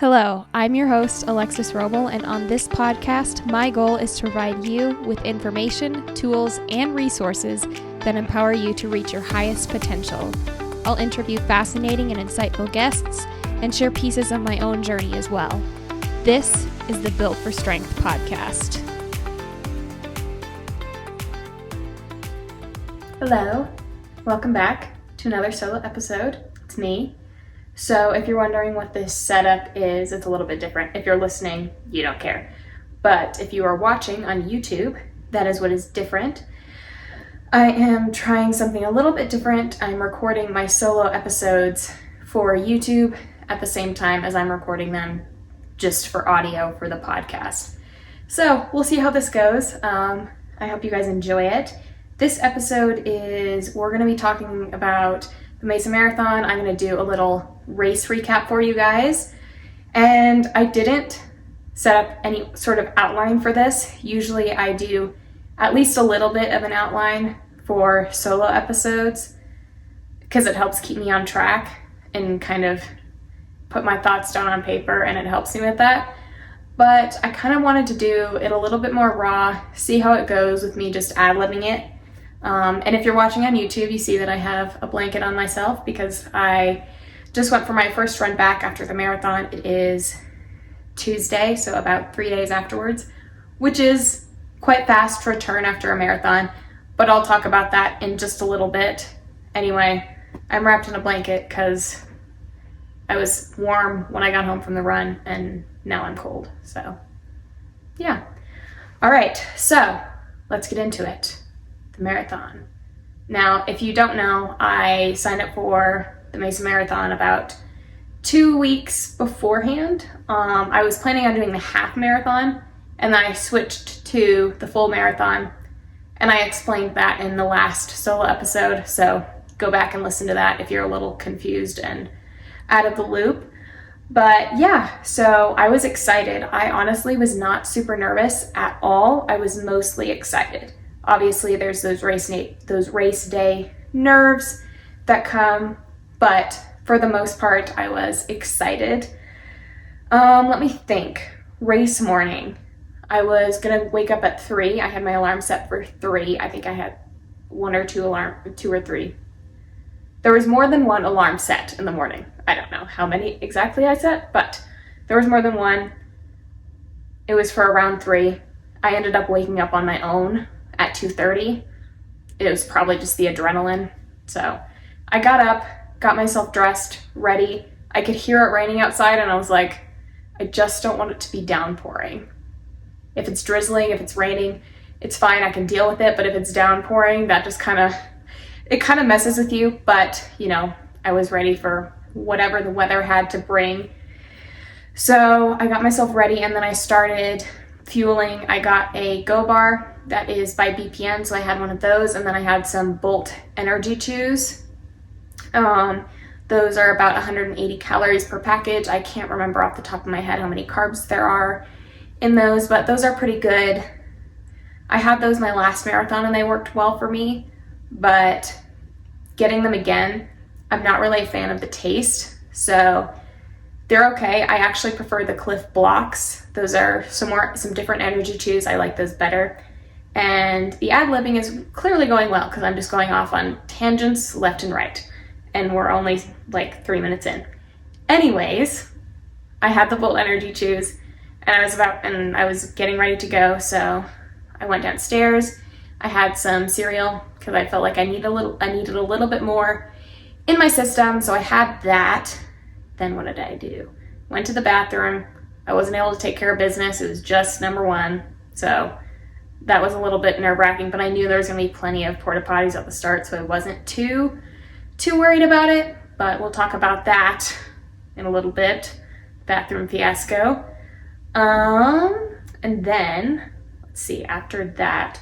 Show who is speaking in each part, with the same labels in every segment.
Speaker 1: Hello, I'm your host, Alexis Roble, and on this podcast, my goal is to provide you with information, tools, and resources that empower you to reach your highest potential. I'll interview fascinating and insightful guests and share pieces of my own journey as well. This is the Built for Strength podcast. Hello, welcome back to another solo episode. It's me. So if you're wondering what this setup is, it's a little bit different. If you're listening, you don't care. But if you are watching on YouTube, that is what is different. I am trying something a little bit different. I'm recording my solo episodes for YouTube at the same time as I'm recording them just for audio for the podcast. So we'll see how this goes. I hope you guys enjoy it. This episode we're going to be talking about the Mesa Marathon. I'm going to do a little race recap for you guys. And I didn't set up any sort of outline for this. Usually I do at least a little bit of an outline for solo episodes because it helps keep me on track and kind of put my thoughts down on paper, and it helps me with that. But I kind of wanted to do it a little bit more raw, see how it goes with me just ad-libbing it. And if you're watching on YouTube, you see that I have a blanket on myself because I just went for my first run back after the marathon. It is Tuesday, so about 3 days afterwards, which is quite fast to return after a marathon, but I'll talk about that in just a little bit. Anyway, I'm wrapped in a blanket because I was warm when I got home from the run, and now I'm cold, so yeah. All right, so let's get into it. The marathon. Now, if you don't know, I signed up for the Mesa Marathon about 2 weeks beforehand. I was planning on doing the half marathon, and then I switched to the full marathon, and I explained that in the last solo episode, so go back and listen to that if you're a little confused and out of the loop. But yeah, so I was excited. I honestly was not super nervous at all. I was mostly excited. Obviously, there's those race day nerves that come, but for the most part, I was excited. Let me think. Race morning. I was gonna wake up at 3. I had my alarm set for 3. I think I had 2 or 3. There was more than one alarm set in the morning. I don't know how many exactly I set, but there was more than one. It was for around 3. I ended up waking up on my own at 2:30. It was probably just the adrenaline. So I got up, got myself dressed, ready. I could hear it raining outside, and I was like, I just don't want it to be downpouring. If it's drizzling, if it's raining, it's fine, I can deal with it. But if it's downpouring, that just kind of messes with you. But, I was ready for whatever the weather had to bring. So I got myself ready, and then I started fueling. I got a Go Bar that is by BPM, so I had one of those, and then I had some Bolt energy chews. Those are about 180 calories per package. I can't remember off the top of my head how many carbs there are in those, but those are pretty good. I had those my last marathon and they worked well for me, but getting them again, I'm not really a fan of the taste, so they're okay. I actually prefer the Cliff Blocks. Those are some different energy chews. I like those better. And the ad-libbing is clearly going well because I'm just going off on tangents left and right. And we're only like 3 minutes in. Anyways, I had the Volt Energy Chews and I was getting ready to go. So I went downstairs. I had some cereal because I felt like I needed a little bit more in my system. So I had that. Then what did I do? Went to the bathroom. I wasn't able to take care of business. It was just number 1. So that was a little bit nerve-wracking, but I knew there was going to be plenty of porta potties at the start, so I wasn't too worried about it. But we'll talk about that in a little bit. Bathroom fiasco. And then, let's see, after that,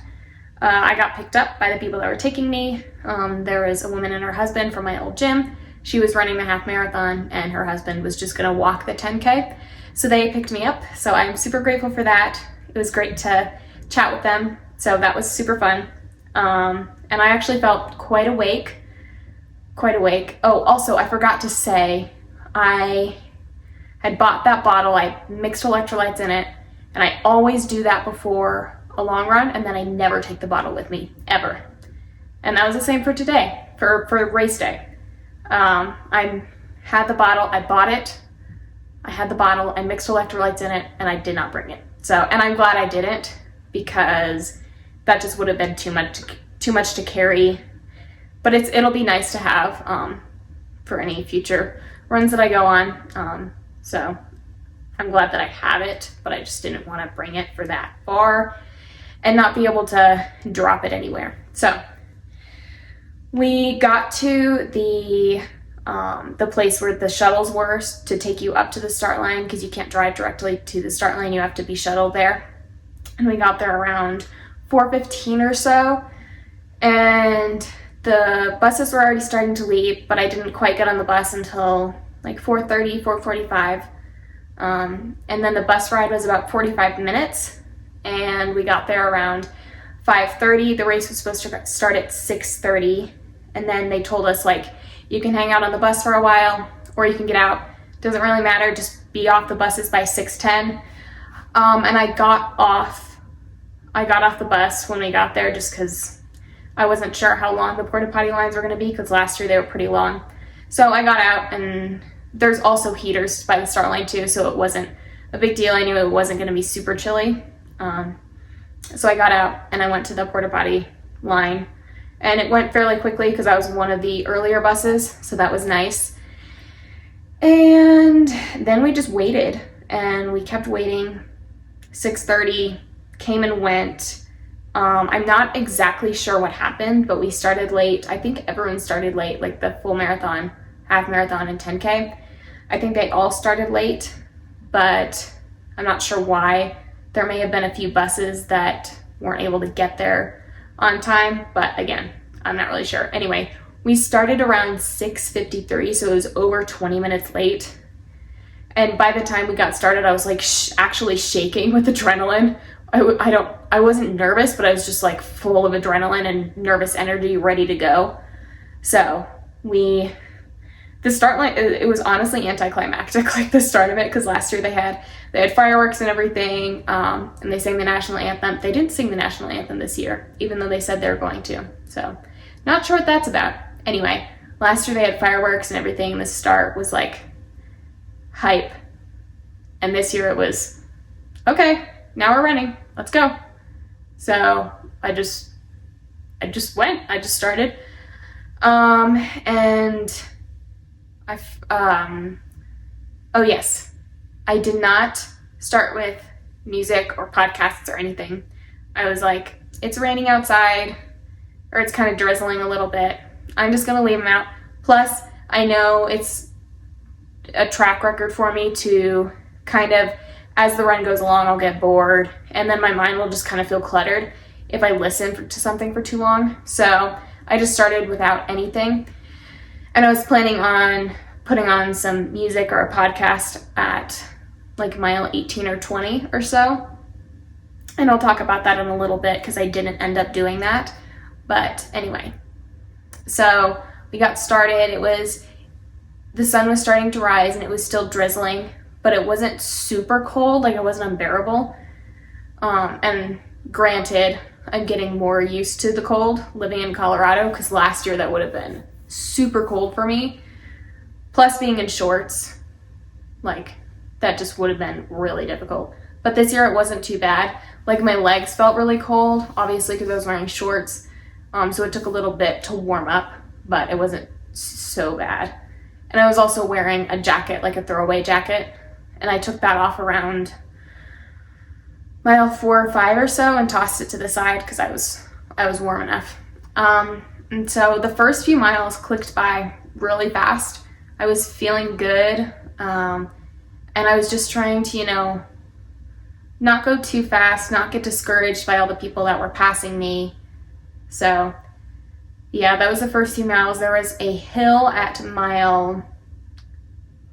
Speaker 1: I got picked up by the people that were taking me. There was a woman and her husband from my old gym. She was running the half marathon, and her husband was just going to walk the 10K. So they picked me up, so I'm super grateful for that. It was great to chat with them, so that was super fun. And I actually felt quite awake. Oh, also, I forgot to say, I had bought that bottle, I mixed electrolytes in it, and I always do that before a long run, and then I never take the bottle with me, ever. And that was the same for today, for race day. I had the bottle, I bought it, I had the bottle, I mixed electrolytes in it, and I did not bring it. So, and I'm glad I didn't, because that just would have been too much to carry. But it'll be nice to have for any future runs that I go on. So I'm glad that I have it, but I just didn't want to bring it for that far and not be able to drop it anywhere. So we got to the place where the shuttles were to take you up to the start line, because you can't drive directly to the start line. You have to be shuttled there. And we got there around 4:15 or so. And the buses were already starting to leave, but I didn't quite get on the bus until like 4:30, 4:45. And then the bus ride was about 45 minutes. And we got there around 5:30. The race was supposed to start at 6:30. And then they told us, like, you can hang out on the bus for a while, or you can get out. Doesn't really matter. Just be off the buses by 6:10. And I got off the bus when we got there, just because I wasn't sure how long the porta potty lines were going to be, because last year they were pretty long. So I got out, and there's also heaters by the start line too, so it wasn't a big deal. I knew it wasn't going to be super chilly. So I got out and I went to the porta potty line, and it went fairly quickly because I was one of the earlier buses, so that was nice. And then we just waited, and we kept waiting. 6:30 came and went. I'm not exactly sure what happened, but we started late. I think everyone started late, like the full marathon, half marathon, and 10K. I think they all started late, but I'm not sure why. There may have been a few buses that weren't able to get there on time, but again, I'm not really sure. Anyway, we started around 6:53, so it was over 20 minutes late. And by the time we got started, I was like actually shaking with adrenaline. I wasn't nervous, but I was just like full of adrenaline and nervous energy, ready to go. So the start line, it was honestly anticlimactic, like the start of it, because last year they had fireworks and everything, and they sang the national anthem. They didn't sing the national anthem this year, even though they said they were going to. So not sure what that's about. Anyway, last year they had fireworks and everything, and the start was like hype. And this year it was, okay, now we're running, let's go. So I just went, I just started. And oh yes, I did not start with music or podcasts or anything. I was like, it's raining outside, or it's kind of drizzling a little bit. I'm just gonna leave them out. Plus, I know it's a track record for me to kind of, as the run goes along, I'll get bored, and then my mind will just kind of feel cluttered if I listen to something for too long. So I just started without anything. And I was planning on putting on some music or a podcast at like mile 18 or 20 or so. And I'll talk about that in a little bit, because I didn't end up doing that. But anyway, so we got started. The sun was starting to rise, and it was still drizzling, but it wasn't super cold, like it wasn't unbearable. And granted, I'm getting more used to the cold living in Colorado, because last year that would have been super cold for me. Plus being in shorts, like that just would have been really difficult. But this year it wasn't too bad. Like my legs felt really cold, obviously because I was wearing shorts. So it took a little bit to warm up, but it wasn't so bad. And I was also wearing a jacket, like a throwaway jacket. And I took that off around mile 4 or 5 or so and tossed it to the side because I was warm enough. And so the first few miles clicked by really fast. I was feeling good. And I was just trying to, not go too fast, not get discouraged by all the people that were passing me. So yeah, that was the first few miles. There was a hill at mile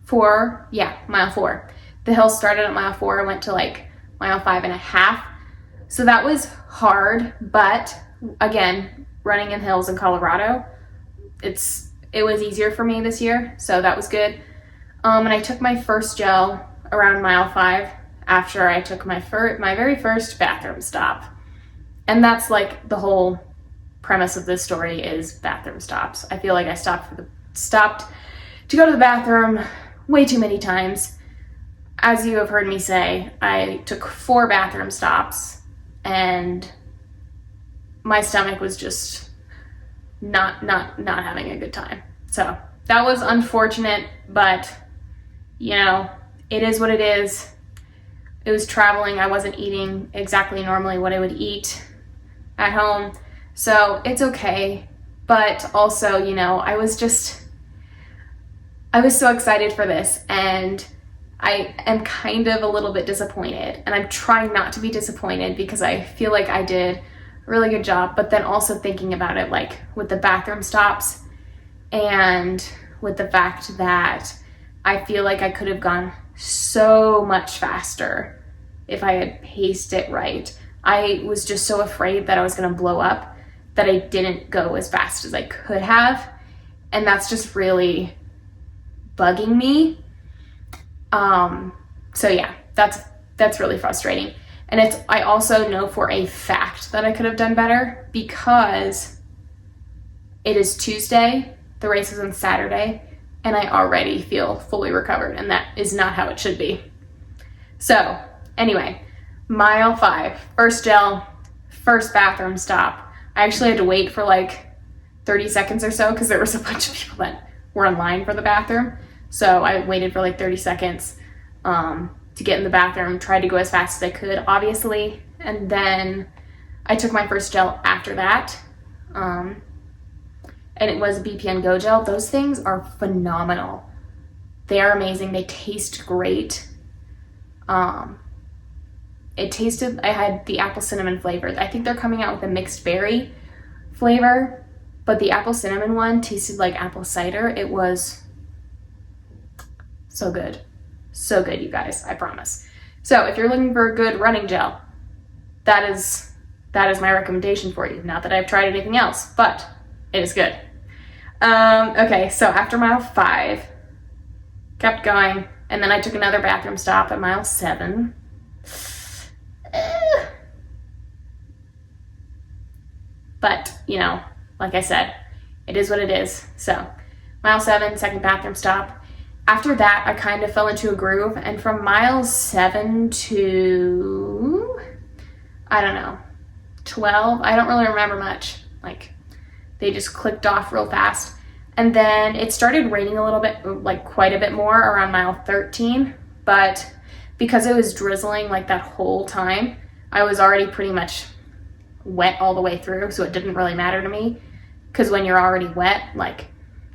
Speaker 1: 4. Yeah, mile 4. The hill started at mile 4 and went to like mile 5.5. So that was hard, but again, running in hills in Colorado, it was easier for me this year, so that was good. And I took my first gel around mile 5 after I took my very first bathroom stop. And that's like the whole premise of this story is bathroom stops. I feel like I stopped to go to the bathroom way too many times. As you have heard me say, I took 4 bathroom stops and my stomach was just not having a good time. So that was unfortunate, but you know, it is what it is. It was traveling. I wasn't eating exactly normally what I would eat at home. So it's okay. But also, you know, I was so excited for this, and I am kind of a little bit disappointed, and I'm trying not to be disappointed because I feel like I did a really good job, but then also thinking about it like with the bathroom stops and with the fact that I feel like I could have gone so much faster if I had paced it right. I was just so afraid that I was going to blow up that I didn't go as fast as I could have, and that's just really bugging me. So yeah, that's really frustrating. And I also know for a fact that I could have done better because it is Tuesday, the race is on Saturday, and I already feel fully recovered, and that is not how it should be. So anyway, mile 5, first gel, first bathroom stop. I actually had to wait for like 30 seconds or so because there was a bunch of people that were in line for the bathroom. So I waited for like 30 seconds to get in the bathroom, tried to go as fast as I could, obviously. And then I took my first gel after that. And it was a BPN Go gel. Those things are phenomenal. They are amazing. They taste great. I had the apple cinnamon flavor. I think they're coming out with a mixed berry flavor, but the apple cinnamon one tasted like apple cider. It was so good. So good, you guys, I promise. So if you're looking for a good running gel, that is my recommendation for you. Not that I've tried anything else, but it is good. Okay, so after mile 5, kept going, and then I took another bathroom stop at mile 7. But, you know, like I said, it is what it is. So, mile 7, second bathroom stop. After that, I kind of fell into a groove, and from mile 7 to, I don't know, 12, I don't really remember much. Like, they just clicked off real fast. And then it started raining a little bit, like quite a bit more around mile 13, but because it was drizzling like that whole time, I was already pretty much wet all the way through, so it didn't really matter to me, because when you're already wet, like,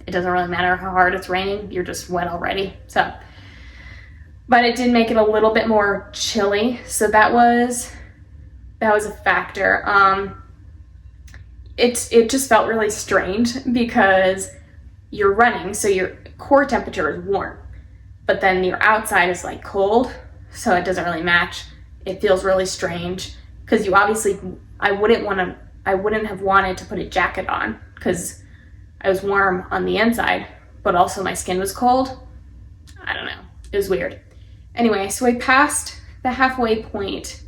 Speaker 1: it doesn't really matter how hard it's raining, you're just wet already. So, but it did make it a little bit more chilly, so that was a factor. It just felt really strange because you're running, so your core temperature is warm, but then your outside is like cold, so it doesn't really match. It feels really strange because you obviously, I wouldn't have wanted to put a jacket on because I was warm on the inside, but also my skin was cold. I don't know. It was weird. Anyway, so I passed the halfway point.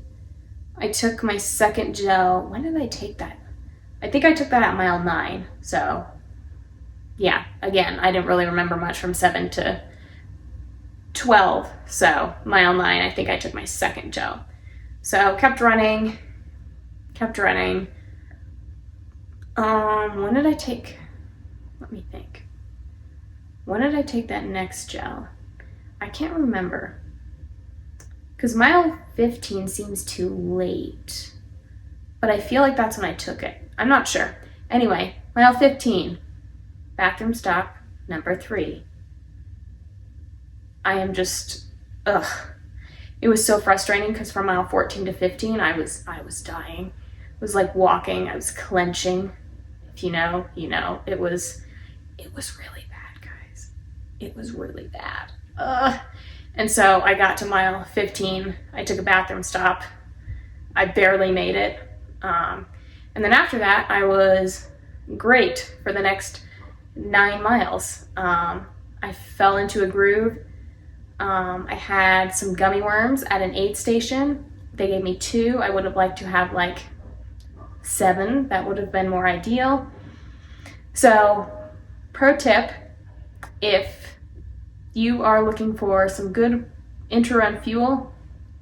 Speaker 1: I took my second gel. When did I take that? I think I took that at mile 9. So yeah, again, I didn't really remember much from 7 to 12. So mile 9, I think I took my second gel. So kept running. When did I take, let me think. When did I take that next gel? I can't remember. Because mile 15 seems too late. But I feel like that's when I took it. I'm not sure. Anyway, mile 15. Bathroom stop number 3. I am just, It was so frustrating because from mile 14 to 15, I was dying. It was like walking. I was clenching. If you know, you know. It was really bad, guys. It was really bad. And so I got to mile 15. I took a bathroom stop. I barely made it. And then after that, I was great for the next 9 miles. I I fell into a groove. I had some gummy worms at an aid station. They gave me 2. I would have liked to have like 7. That would have been more ideal. So, pro tip, if you are looking for some good intra-run fuel,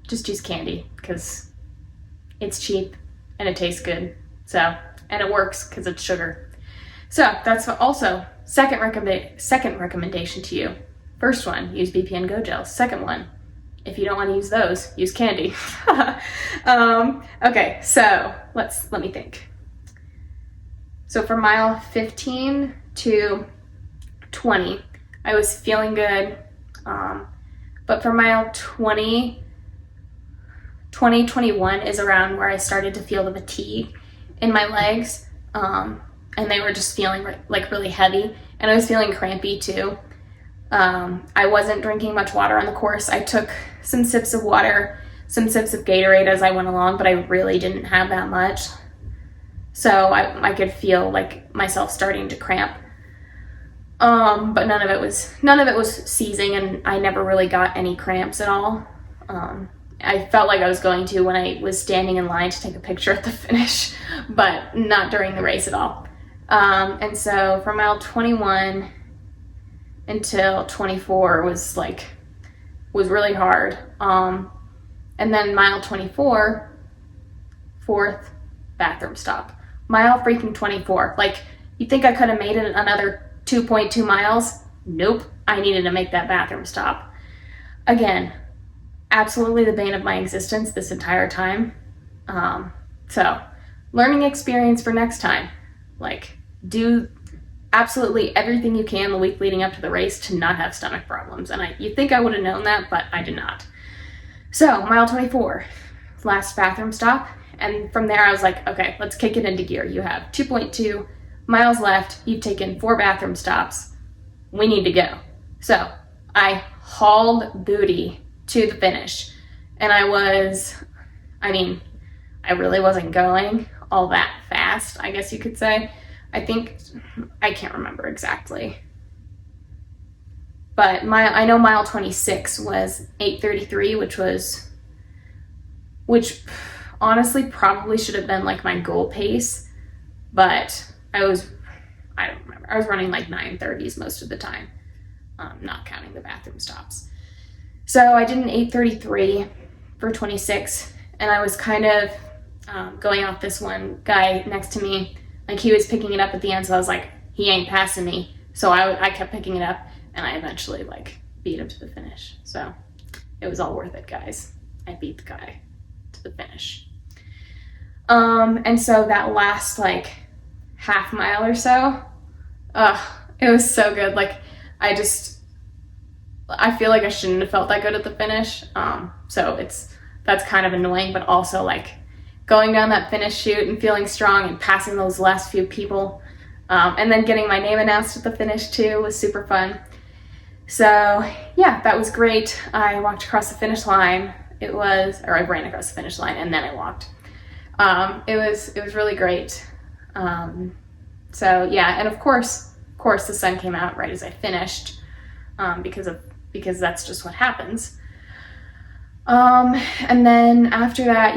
Speaker 1: just use candy because it's cheap and it tastes good. So, and it works because it's sugar. So that's also second recommendation to you. First one, use BPN Go Gels. Second one, if you don't want to use those, use candy. Okay, so let me think. So for mile 15 to 20, I was feeling good. But for mile 21 is around where I started to feel the fatigue in my legs. And they were just feeling like really heavy. And I was feeling crampy too. I wasn't drinking much water on the course. I took some sips of water, some sips of Gatorade as I went along, but I really didn't have that much. So I could feel like myself starting to cramp. But none of it was seizing, and I never really got any cramps at all. I felt like I was going to when I was standing in line to take a picture at the finish, but not during the race at all. And so from mile 21 until 24 was really hard. And then mile 24, 4th bathroom stop. Mile freaking 24. Like, you think I could have made it another 2.2 miles? Nope. I needed to make that bathroom stop. Again, absolutely the bane of my existence this entire time. So, learning experience for next time. Like, do absolutely everything you can the week leading up to the race to not have stomach problems. And you'd think I would have known that, but I did not. So, mile 24, last bathroom stop. And from there I was like, okay, let's kick it into gear. You have 2.2 miles left. You've taken 4 bathroom stops. We need to go. So, I hauled booty to the finish. And I really wasn't going all that fast, I guess you could say. I can't remember exactly. But I know mile 26 was 8:33, which honestly probably should have been like my goal pace, but I don't remember. I was running like 9:30s most of the time, not counting the bathroom stops. So I did an 8:33 for 26, and I was kind of going off this one guy next to me. Like, he was picking it up at the end, so I was like, he ain't passing me. So I kept picking it up, and I eventually beat him to the finish. So it was all worth it, guys. I beat the guy to the finish. And so that last half mile or so, it was so good. I feel like I shouldn't have felt that good at the finish. So that's kind of annoying, but also going down that finish chute and feeling strong and passing those last few people, and then getting my name announced at the finish too was super fun. So yeah, that was great. I walked across the finish line. I ran across the finish line and then I walked. It was really great. So yeah, and of course the sun came out right as I finished, because that's just what happens. And then after that,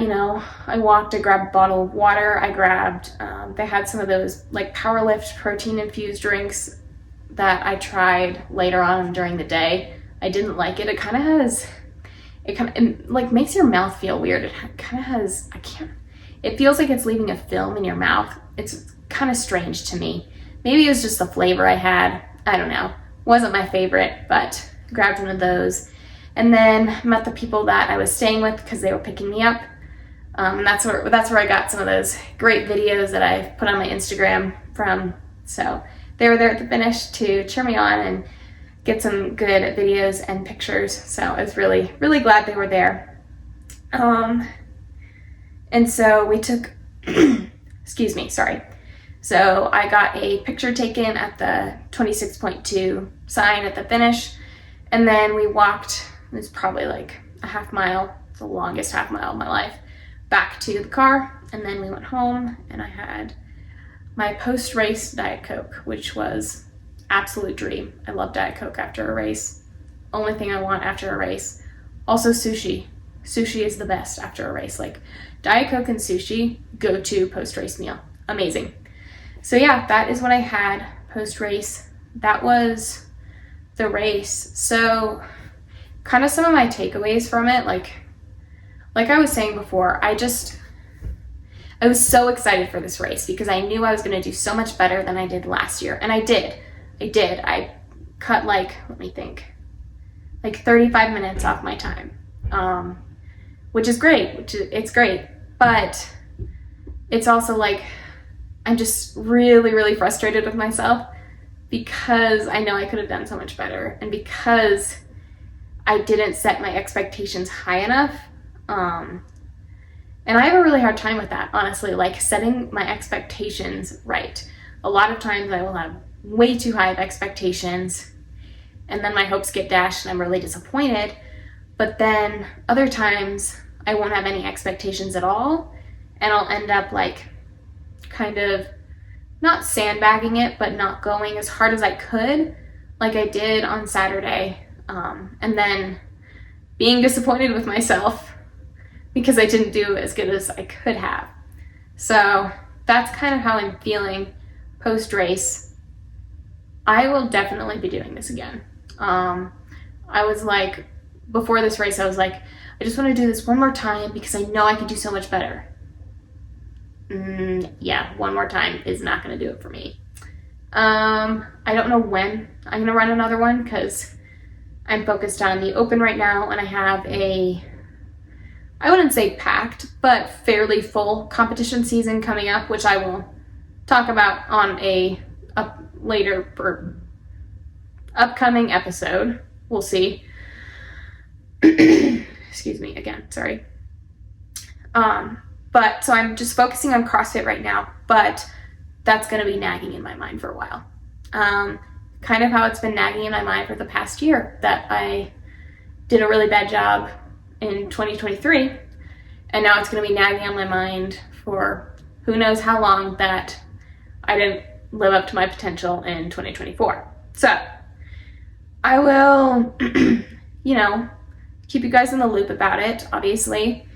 Speaker 1: I walked, I grabbed a bottle of water. I grabbed, they had some of those Powerlift protein infused drinks that I tried later on during the day. I didn't like it. It makes your mouth feel weird. It kind of has, it feels like it's leaving a film in your mouth. It's kind of strange to me. Maybe it was just the flavor I had. I don't know. Wasn't my favorite, but grabbed one of those. And then met the people that I was staying with because they were picking me up. And that's where I got some of those great videos that I put on my Instagram from. So they were there at the finish to cheer me on and get some good videos and pictures. So I was really, really glad they were there. And so we took, excuse me, sorry. So I got a picture taken at the 26.2 sign at the finish. And then we walked, it was probably a half mile, the longest half mile of my life, back to the car. And then we went home and I had my post-race Diet Coke, which was absolute dream. I love Diet Coke after a race. Only thing I want after a race. Also sushi. Sushi is the best after a race. Like Diet Coke and sushi, go to post-race meal. Amazing. So yeah, that is what I had post-race. That was the race. So kind of some of my takeaways from it, like I was saying before, I was so excited for this race because I knew I was going to do so much better than I did last year. And I did. I cut like 35 minutes off my time, which is great. It's great. But it's also like I'm just really, really frustrated with myself because I know I could have done so much better and because I didn't set my expectations high enough. And I have a really hard time with that, honestly, like setting my expectations right. A lot of times I will have way too high of expectations and then my hopes get dashed and I'm really disappointed. But then other times I won't have any expectations at all and I'll end up like kind of not sandbagging it, but not going as hard as I could, like I did on Saturday. And then being disappointed with myself because I didn't do as good as I could have. So that's kind of how I'm feeling post-race. I will definitely be doing this again. I was like, before this race, I was like, I just want to do this one more time because I know I can do so much better. Yeah, one more time is not going to do it for me. I don't know when I'm going to run another one because I'm focused on the Open right now and I have I wouldn't say packed, but fairly full competition season coming up, which I will talk about on a later or upcoming episode. We'll see. Excuse me again, sorry. But so I'm just focusing on CrossFit right now, but that's going to be nagging in my mind for a while. Kind of how it's been nagging in my mind for the past year, that I did a really bad job in 2023, and now it's going to be nagging on my mind for who knows how long that I didn't live up to my potential in 2024. So I will, keep you guys in the loop about it, obviously.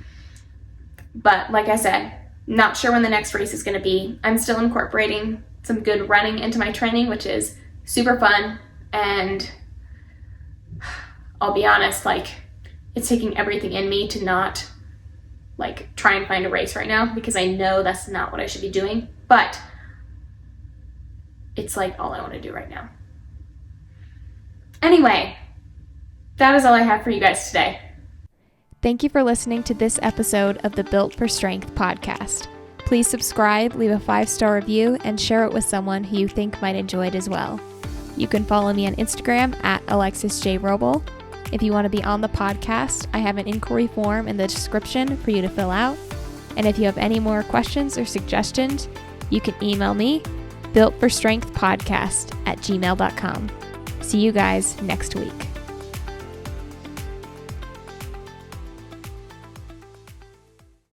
Speaker 1: But like I said, not sure when the next race is going to be. I'm still incorporating some good running into my training, which is super fun. And I'll be honest, like, it's taking everything in me to not like try and find a race right now because I know that's not what I should be doing, but it's like all I want to do right now. Anyway, that is all I have for you guys today.
Speaker 2: Thank you for listening to this episode of the Built for Strength podcast. Please subscribe, leave a 5-star review, and share it with someone who you think might enjoy it as well. You can follow me on Instagram at AlexisJRobel. If you want to be on the podcast, I have an inquiry form in the description for you to fill out. And if you have any more questions or suggestions, you can email me, builtforstrengthpodcast@gmail.com. See you guys next week.